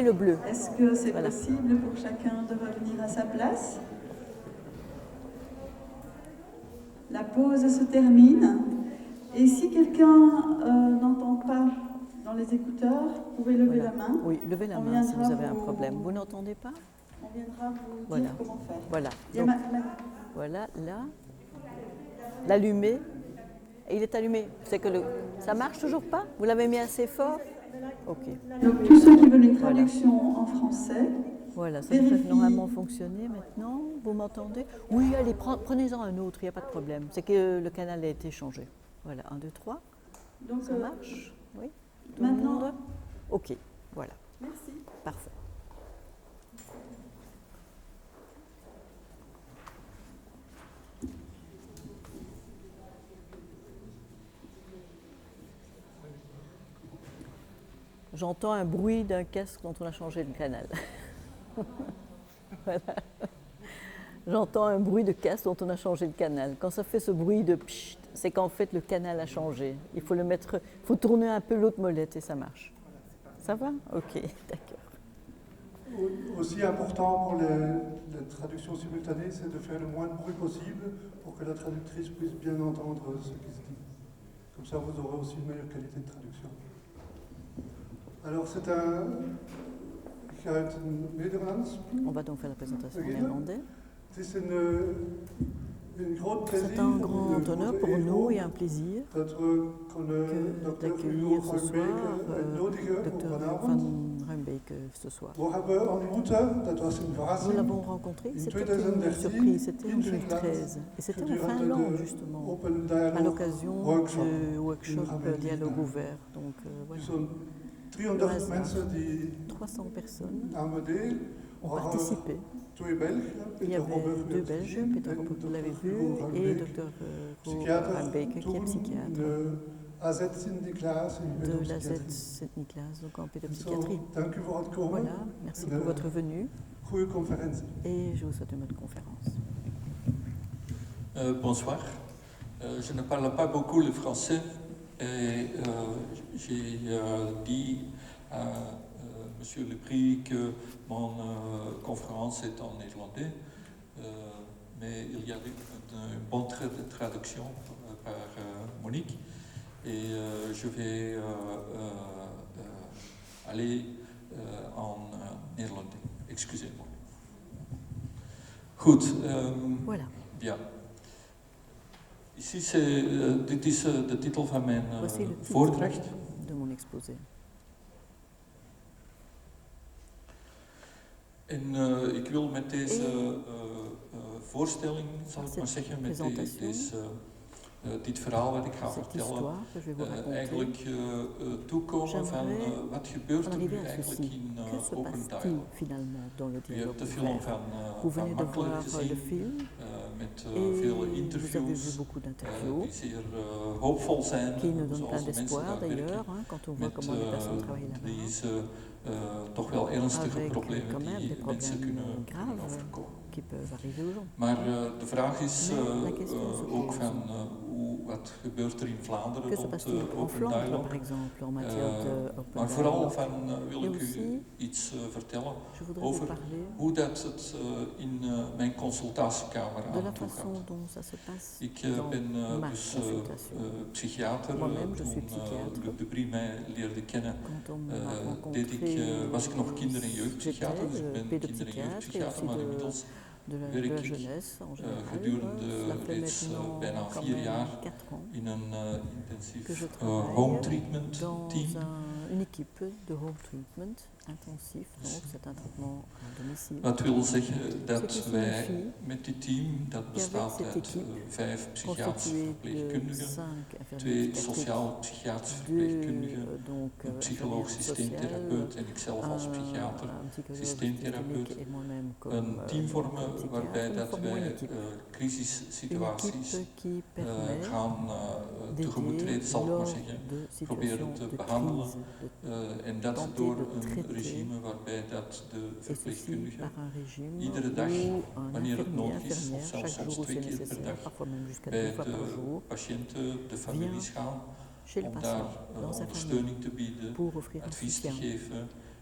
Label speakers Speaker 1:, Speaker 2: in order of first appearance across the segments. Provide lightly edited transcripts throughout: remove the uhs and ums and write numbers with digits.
Speaker 1: Et le bleu.
Speaker 2: Est-ce que c'est possible pour chacun de revenir à sa place? La pause se termine. Et si quelqu'un n'entend pas dans les écouteurs, vous pouvez lever la main.
Speaker 1: Oui, levez la main si vous avez un problème. Vous n'entendez pas?
Speaker 2: On viendra vous dire comment faire.
Speaker 1: Voilà. Donc, voilà, là. L'allumer. Et il est allumé. C'est que ça marche toujours pas? Vous l'avez mis assez fort? Ok.
Speaker 2: Donc tous ceux qui veulent une traduction en français.
Speaker 1: Voilà, ça devrait normalement fonctionner maintenant. Vous m'entendez? Oui, allez, prenez-en un autre, il n'y a pas de problème. C'est que le canal a été changé. Voilà, 1, 2, 3. Donc, ça marche? Oui. Tout maintenant, le monde? Ok, voilà.
Speaker 2: Merci.
Speaker 1: Parfait. J'entends un bruit d'un casque dont on a changé le canal. Voilà. J'entends un bruit de casque dont on a changé le canal. Quand ça fait ce bruit de pchit, c'est qu'en fait le canal a changé. Il faut faut tourner un peu l'autre molette et ça marche. Ça va? Ok, d'accord.
Speaker 3: Aussi important pour les traductions simultanées, c'est de faire le moins de bruit possible pour que la traductrice puisse bien entendre ce qui se dit. Comme ça, vous aurez aussi une meilleure qualité de traduction. Alors,
Speaker 1: On va donc faire la présentation en néerlandais.
Speaker 3: C'est
Speaker 1: un grand honneur pour nous et un plaisir d'accueillir ce soir Dr. Van Ruymbeek ce soir. Nous l'avons rencontré, c'était une surprise, c'était en 2013 et c'était en Finlande justement, à l'occasion du workshop Dialogue ouvert. Donc voilà. 300 personnes ont participé. Il y avait 2 Belges, Peter Robert, vous l'avez vu, et Dr. Ruymbeek, qui est psychiatre de l'AZ Sint-Niklaas, donc en pédopsychiatrie. Voilà, merci pour votre venue et je vous souhaite une bonne conférence.
Speaker 4: Bonsoir. Je ne parle pas beaucoup le français et j'ai dit à Monsieur le Prix que mon conférence est en néerlandais, mais il y a une bonne traduction par Monique et je vais aller en néerlandais. Excusez-moi. Goed.
Speaker 1: Voilà.
Speaker 4: Bien. Ici, dit is de titel van mijn voordracht.
Speaker 1: De mon exposé.
Speaker 4: En ik wil met deze voorstelling, zal ik maar zeggen, met dit verhaal wat ik ga vertellen, eigenlijk toekomen van wat gebeurt er nu eigenlijk in Open Dialogue. U hebt de film van Makkelijk gezien, met veel interviews die zeer hoopvol zijn, zoals de mensen daar werken, met deze toch wel ernstige problemen die mensen kunnen overkomen. Maar de vraag is ook van wat gebeurt er in Vlaanderen rond Open Dialogue. Maar vooral van wil ik u iets vertellen over hoe dat het in mijn consultatiekamer aan toe gaat. Ik ben dus psychiater. Toen Luc de Brie mij leerde kennen, was ik nog kinder- en jeugdpsychiater. Dus ik ben kinder- en jeugdpsychiater, maar inmiddels werk ik gedurende reeds bijna 4 jaar in een intensief home treatment team.
Speaker 1: Une équipe de home treatment intensif, donc c'est un traitement à domicile.
Speaker 4: Dat wil zeggen dat wij met dit team, dat bestaat uit 5 psychiatrische verpleegkundigen, 2 sociaal-psychiatrische verpleegkundigen, een psycholoog systeemtherapeut en ikzelf als psychiater, systeemtherapeut, een team vormen waarbij dat wij crisissituaties gaan tegemoet treden, zal ik maar zeggen, proberen te behandelen. En dat door een regime waarbij dat de verpleegkundigen iedere dag, wanneer het nodig is, of zelfs soms 2 keer per dag, bij de patiënten, de families gaan, om daar ondersteuning te bieden, advies te geven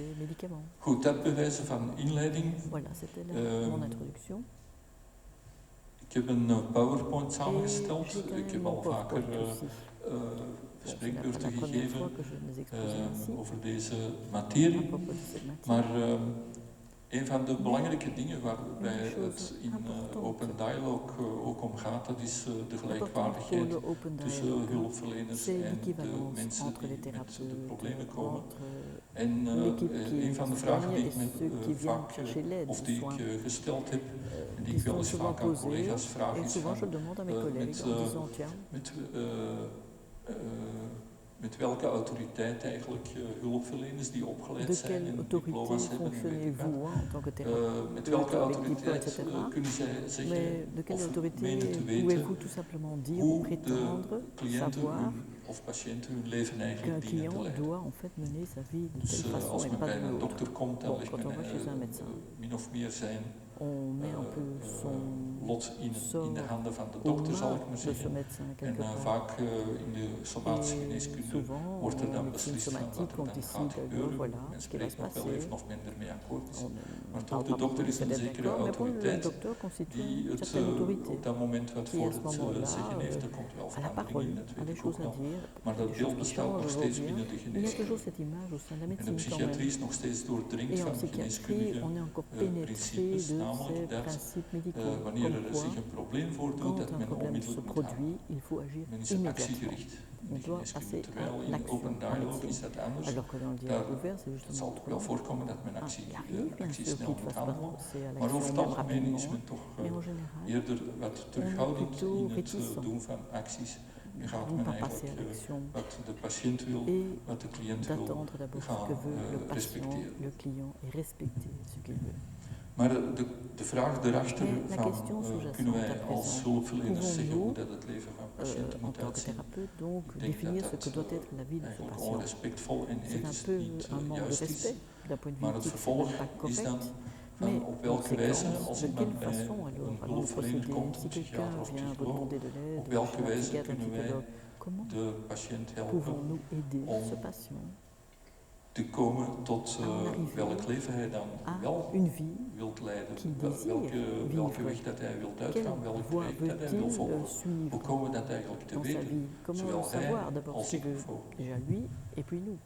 Speaker 1: des médicaments.
Speaker 4: Goed, dat bij wijze van inleiding.
Speaker 1: Voilà, c'était mon introduction.
Speaker 4: Ik heb een PowerPoint
Speaker 1: Et
Speaker 4: samengesteld.
Speaker 1: j'ai quand
Speaker 4: Ik
Speaker 1: même
Speaker 4: heb
Speaker 1: mon
Speaker 4: al vaker
Speaker 1: PowerPoint aussi. Bon, c'est la
Speaker 4: spreekbeurten
Speaker 1: première
Speaker 4: gegeven
Speaker 1: fois que je les expose ainsi,
Speaker 4: over deze
Speaker 1: à
Speaker 4: materie.
Speaker 1: propos de cette matière.
Speaker 4: Maar een van de belangrijke dingen waarbij het in Open Dialogue ook om gaat, dat is de
Speaker 1: L'important pour
Speaker 4: gelijkwaardigheid
Speaker 1: le Open
Speaker 4: tussen
Speaker 1: Dialogue,
Speaker 4: hulpverleners
Speaker 1: c'est
Speaker 4: en de
Speaker 1: l'équivalence
Speaker 4: mensen
Speaker 1: entre les
Speaker 4: die met de
Speaker 1: thérapeutes,
Speaker 4: problemen komen.
Speaker 1: entre
Speaker 4: En
Speaker 1: l'équipe qui
Speaker 4: een van de vragen die ik
Speaker 1: soigne et ceux qui
Speaker 4: me
Speaker 1: viennent
Speaker 4: vaak,
Speaker 1: chercher l'aide,
Speaker 4: of
Speaker 1: les
Speaker 4: die
Speaker 1: soins,
Speaker 4: ik gesteld heb, en die
Speaker 1: qui
Speaker 4: ik wel
Speaker 1: sont
Speaker 4: eens
Speaker 1: souvent
Speaker 4: vaak aan
Speaker 1: posés.
Speaker 4: collega's vraag,
Speaker 1: Et
Speaker 4: is
Speaker 1: souvent, je
Speaker 4: van,
Speaker 1: demande à mes collègues en disant, tiens,
Speaker 4: met welke autoriteit eigenlijk hulpverleners die opgeleid
Speaker 1: de
Speaker 4: zijn
Speaker 1: quelle
Speaker 4: en
Speaker 1: autorité
Speaker 4: diploma's hebben en weet ik wat.
Speaker 1: fonctionnez-vous en tant que thérapeute,
Speaker 4: Met welke
Speaker 1: avec diplôme,
Speaker 4: autoriteit
Speaker 1: etc.
Speaker 4: kunnen zij
Speaker 1: Mais
Speaker 4: zeggen
Speaker 1: de quelle
Speaker 4: of
Speaker 1: autorité
Speaker 4: menen te weten
Speaker 1: pouvez-vous tout simplement dire ou
Speaker 4: hoe de
Speaker 1: prétendre
Speaker 4: cliënten
Speaker 1: savoir
Speaker 4: hun, of patiënten hun leven
Speaker 1: qu'un
Speaker 4: eigenlijk dienen te
Speaker 1: client
Speaker 4: leiden?
Speaker 1: doit en fait mener sa vie de
Speaker 4: Dus
Speaker 1: telle façon
Speaker 4: als
Speaker 1: et
Speaker 4: men
Speaker 1: pas
Speaker 4: bij
Speaker 1: d'une
Speaker 4: een
Speaker 1: autre?
Speaker 4: dokter komt, dan
Speaker 1: Bon,
Speaker 4: legt
Speaker 1: quand
Speaker 4: men
Speaker 1: on va chez un médecin,
Speaker 4: min of meer zijn
Speaker 1: on met un peu son
Speaker 4: lot in de
Speaker 1: sort
Speaker 4: handen van de
Speaker 1: aux
Speaker 4: dokter, zal ik
Speaker 1: mains
Speaker 4: maar
Speaker 1: de ce
Speaker 4: zeggen.
Speaker 1: médecin
Speaker 4: En
Speaker 1: quelque part.
Speaker 4: vaak in de somatische
Speaker 1: Et
Speaker 4: geneeskunde
Speaker 1: souvent,
Speaker 4: wordt er
Speaker 1: en
Speaker 4: dan
Speaker 1: médecine
Speaker 4: beslist van wat
Speaker 1: somatique,
Speaker 4: er
Speaker 1: on
Speaker 4: dan
Speaker 1: décide
Speaker 4: gaat gebeuren.
Speaker 1: voilà
Speaker 4: Men
Speaker 1: ce qui va se
Speaker 4: spreekt nog wel
Speaker 1: passer.
Speaker 4: even of men ermee akkoord is.
Speaker 1: On
Speaker 4: Maar
Speaker 1: ne
Speaker 4: toch,
Speaker 1: parle
Speaker 4: de
Speaker 1: pas
Speaker 4: dokter
Speaker 1: beaucoup
Speaker 4: is
Speaker 1: de
Speaker 4: een
Speaker 1: d'accord,
Speaker 4: zekere
Speaker 1: mais bon, le
Speaker 4: autoriteit
Speaker 1: docteur constitue
Speaker 4: die
Speaker 1: une
Speaker 4: het
Speaker 1: certaine autorité
Speaker 4: op dat moment wat
Speaker 1: qui
Speaker 4: voor
Speaker 1: à ce
Speaker 4: het
Speaker 1: moment-là
Speaker 4: zeggen heeft. Er komt wel
Speaker 1: a la
Speaker 4: verandering
Speaker 1: parole,
Speaker 4: in, dat
Speaker 1: a
Speaker 4: weet
Speaker 1: des
Speaker 4: ik ook
Speaker 1: choses à
Speaker 4: wel.
Speaker 1: dire,
Speaker 4: Maar dat
Speaker 1: des
Speaker 4: beeld
Speaker 1: choses qui
Speaker 4: bestaat nog
Speaker 1: changent,
Speaker 4: steeds
Speaker 1: revient.
Speaker 4: binnen de
Speaker 1: Il y a toujours
Speaker 4: geneeskunde.
Speaker 1: cette image au sein de la
Speaker 4: En de
Speaker 1: médecine quand
Speaker 4: psychiatrie
Speaker 1: même.
Speaker 4: is nog steeds doordringd
Speaker 1: Et en
Speaker 4: van
Speaker 1: psychiatrie,
Speaker 4: geneeskundige
Speaker 1: on est encore pénétré
Speaker 4: principes,
Speaker 1: de
Speaker 4: namelijk
Speaker 1: ces
Speaker 4: dat
Speaker 1: principes médicaux,
Speaker 4: wanneer
Speaker 1: comme
Speaker 4: er
Speaker 1: quoi,
Speaker 4: zich een probleem voordoet,
Speaker 1: quand
Speaker 4: dat
Speaker 1: un
Speaker 4: men
Speaker 1: problème se
Speaker 4: onmiddellijk moet handelen.
Speaker 1: produit, il faut agir
Speaker 4: Men is
Speaker 1: immédiatement.
Speaker 4: actiegericht in
Speaker 1: On
Speaker 4: de
Speaker 1: doit
Speaker 4: geneeskunde,
Speaker 1: passer
Speaker 4: terwijl
Speaker 1: à
Speaker 4: in
Speaker 1: l'action
Speaker 4: Open
Speaker 1: en
Speaker 4: Dialogue
Speaker 1: médecine.
Speaker 4: is dat anders.
Speaker 1: Alors que dans le
Speaker 4: Daar
Speaker 1: dialogue ouvert, c'est
Speaker 4: het
Speaker 1: justement
Speaker 4: zal toch wel
Speaker 1: autrement.
Speaker 4: voorkomen dat men
Speaker 1: Il
Speaker 4: actie
Speaker 1: arrive bien sûr
Speaker 4: snel
Speaker 1: qu'il
Speaker 4: moet
Speaker 1: fasse
Speaker 4: handelen.
Speaker 1: passer à
Speaker 4: Maar over
Speaker 1: l'action
Speaker 4: het
Speaker 1: même
Speaker 4: algemeen is
Speaker 1: rapidement,
Speaker 4: men toch
Speaker 1: mais en général,
Speaker 4: eerder wat terughoudend
Speaker 1: plutôt
Speaker 4: in het
Speaker 1: réticent.
Speaker 4: doen van acties. Nu gaat
Speaker 1: de ne
Speaker 4: men
Speaker 1: pas passer à
Speaker 4: eigenlijk
Speaker 1: l'action
Speaker 4: wat de patiënt wil,
Speaker 1: et
Speaker 4: wat de cliënt wil,
Speaker 1: d'attendre d'abord ce
Speaker 4: gaan
Speaker 1: que veut le patient,
Speaker 4: respecteren.
Speaker 1: le client et respecter ce qu'il veut.
Speaker 4: Maar de vraag erachter
Speaker 1: Mais la
Speaker 4: van
Speaker 1: question sous-jacente
Speaker 4: kunnen
Speaker 1: à
Speaker 4: wij
Speaker 1: présent,
Speaker 4: als hulpverleners zeggen
Speaker 1: pouvons-nous,
Speaker 4: hoe dat het leven van patiënten
Speaker 1: en
Speaker 4: moet
Speaker 1: tant que
Speaker 4: uitzien?
Speaker 1: thérapeute, donc
Speaker 4: Ik denk
Speaker 1: définir
Speaker 4: dat
Speaker 1: ce que doit être la vie de ce
Speaker 4: eigenlijk
Speaker 1: patient.
Speaker 4: onrespectvol en
Speaker 1: C'est un
Speaker 4: ethisch
Speaker 1: peu
Speaker 4: niet
Speaker 1: un manque de
Speaker 4: juist is.
Speaker 1: respect d'un point de
Speaker 4: Maar
Speaker 1: vue
Speaker 4: het
Speaker 1: éthique,
Speaker 4: vervolg
Speaker 1: c'est pas
Speaker 4: is dan
Speaker 1: correct.
Speaker 4: van
Speaker 1: Mais
Speaker 4: op
Speaker 1: en
Speaker 4: welke wijze,
Speaker 1: conséquence,
Speaker 4: als
Speaker 1: de
Speaker 4: iemand
Speaker 1: quelle
Speaker 4: bij
Speaker 1: façon
Speaker 4: een
Speaker 1: alors allons-nous
Speaker 4: hulpverlener
Speaker 1: procéder?
Speaker 4: komt,
Speaker 1: Si
Speaker 4: een
Speaker 1: quelqu'un
Speaker 4: psychiater of
Speaker 1: vient vous
Speaker 4: psycholoog,
Speaker 1: demander de l'aide,
Speaker 4: op
Speaker 1: chez
Speaker 4: welke
Speaker 1: un
Speaker 4: wijze
Speaker 1: psychiatre, un
Speaker 4: kunnen wij
Speaker 1: psychologue, comment
Speaker 4: de patiënt helpen
Speaker 1: pouvons-nous aider
Speaker 4: om
Speaker 1: ce patient
Speaker 4: te komen tot
Speaker 1: arriver
Speaker 4: welk leven hij dan
Speaker 1: à
Speaker 4: wel
Speaker 1: une vie
Speaker 4: wilt leiden,
Speaker 1: qu'il désire
Speaker 4: welke
Speaker 1: vivre?
Speaker 4: weg dat hij wilt
Speaker 1: Quelle
Speaker 4: uitgaan, welk
Speaker 1: voie
Speaker 4: traject dat hij wil
Speaker 1: veut-il
Speaker 4: volgen.
Speaker 1: suivre
Speaker 4: Hoe komen we dat eigenlijk te
Speaker 1: dans sa
Speaker 4: weten?
Speaker 1: vie? Comment
Speaker 4: Zowel hij
Speaker 1: savoir d'abord
Speaker 4: als
Speaker 1: ce qu'il
Speaker 4: ik
Speaker 1: veut?
Speaker 4: bijvoorbeeld.
Speaker 1: Déjà lui et puis nous.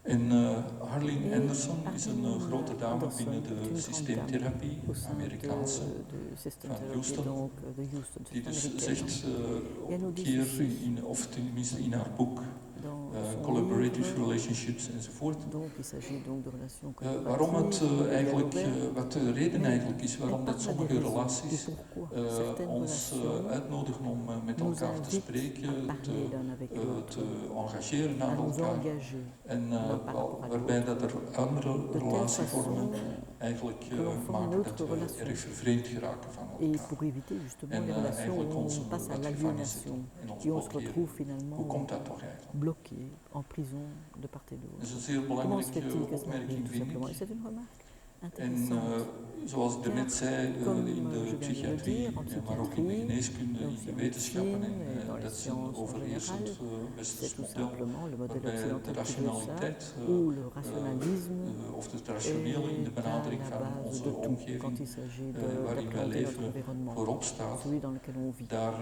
Speaker 4: En Harleen
Speaker 1: Et
Speaker 4: Anderson is een
Speaker 1: Harleen
Speaker 4: grote dame
Speaker 1: Anderson
Speaker 4: binnen
Speaker 1: est
Speaker 4: de
Speaker 1: une grande
Speaker 4: systeemtherapie,
Speaker 1: au sein
Speaker 4: Amerikaanse,
Speaker 1: de System
Speaker 4: van
Speaker 1: Therapy,
Speaker 4: Houston,
Speaker 1: donc de Houston,
Speaker 4: die dus
Speaker 1: américaine.
Speaker 4: zegt
Speaker 1: Et elle nous
Speaker 4: een
Speaker 1: dit
Speaker 4: keer,
Speaker 1: ceci
Speaker 4: of tenminste in haar boek,
Speaker 1: dans son
Speaker 4: Collaborative
Speaker 1: livre.
Speaker 4: Relationships enzovoort.
Speaker 1: Donc il s'agit donc de relations
Speaker 4: Waarom het
Speaker 1: collaboratives,
Speaker 4: eigenlijk,
Speaker 1: dialogue ouvert.
Speaker 4: wat de reden eigenlijk is
Speaker 1: Elle
Speaker 4: waarom dat
Speaker 1: parle
Speaker 4: sommige
Speaker 1: des raisons
Speaker 4: relaties
Speaker 1: du pourquoi certaines
Speaker 4: ons
Speaker 1: relations
Speaker 4: uitnodigen om met
Speaker 1: nous
Speaker 4: elkaar te
Speaker 1: invitent à
Speaker 4: spreken,
Speaker 1: parler l'un avec l'autre,
Speaker 4: te engageren
Speaker 1: à
Speaker 4: naar
Speaker 1: nous
Speaker 4: elkaar.
Speaker 1: engager,
Speaker 4: En
Speaker 1: l'un par rapport à
Speaker 4: waarbij
Speaker 1: l'autre,
Speaker 4: dat er andere
Speaker 1: de telle
Speaker 4: relatievormen
Speaker 1: façon
Speaker 4: eigenlijk
Speaker 1: que l'on forme
Speaker 4: maken
Speaker 1: une
Speaker 4: dat
Speaker 1: autre
Speaker 4: we
Speaker 1: relation.
Speaker 4: erg vervreemd geraken van
Speaker 1: Et
Speaker 4: elkaar.
Speaker 1: pour éviter justement
Speaker 4: En
Speaker 1: les relations
Speaker 4: eigenlijk
Speaker 1: où
Speaker 4: ons
Speaker 1: on passe à
Speaker 4: wat gevangen zitten
Speaker 1: l'aliénation,
Speaker 4: in ons
Speaker 1: où on se
Speaker 4: blokkeren.
Speaker 1: retrouve finalement
Speaker 4: Hoe komt dat toch eigenlijk?
Speaker 1: bloqué, en prison de part et
Speaker 4: Dat
Speaker 1: d'autre.
Speaker 4: is een zeer
Speaker 1: Comment se
Speaker 4: belangrijke
Speaker 1: fait-il que ça arrive
Speaker 4: opmerking,
Speaker 1: tout
Speaker 4: vind
Speaker 1: simplement? Et
Speaker 4: ik.
Speaker 1: c'est une remarque
Speaker 4: En
Speaker 1: intéressante.
Speaker 4: zoals ik net zei,
Speaker 1: Comme
Speaker 4: in de
Speaker 1: je viens de le
Speaker 4: psychiatrie,
Speaker 1: dire, en
Speaker 4: maar ook in de
Speaker 1: psychiatrie,
Speaker 4: geneeskunde,
Speaker 1: mais
Speaker 4: in
Speaker 1: aussi
Speaker 4: de
Speaker 1: en
Speaker 4: wetenschappen,
Speaker 1: médecine et dans
Speaker 4: en
Speaker 1: les
Speaker 4: dat is een
Speaker 1: sciences en
Speaker 4: overheersend
Speaker 1: général,
Speaker 4: westers
Speaker 1: c'est tout
Speaker 4: model,
Speaker 1: simplement le modèle
Speaker 4: waarbij de
Speaker 1: occidental qui veut ça,
Speaker 4: rationaliteit
Speaker 1: où le rationalisme
Speaker 4: of het rationele in de
Speaker 1: est à
Speaker 4: benadering
Speaker 1: la
Speaker 4: van
Speaker 1: base
Speaker 4: onze
Speaker 1: de tout quand
Speaker 4: omgeving
Speaker 1: il s'agit
Speaker 4: waarin wij
Speaker 1: d'appréhender notre
Speaker 4: leven
Speaker 1: environnement,
Speaker 4: voorop staat,
Speaker 1: celui dans lequel on vit.
Speaker 4: daar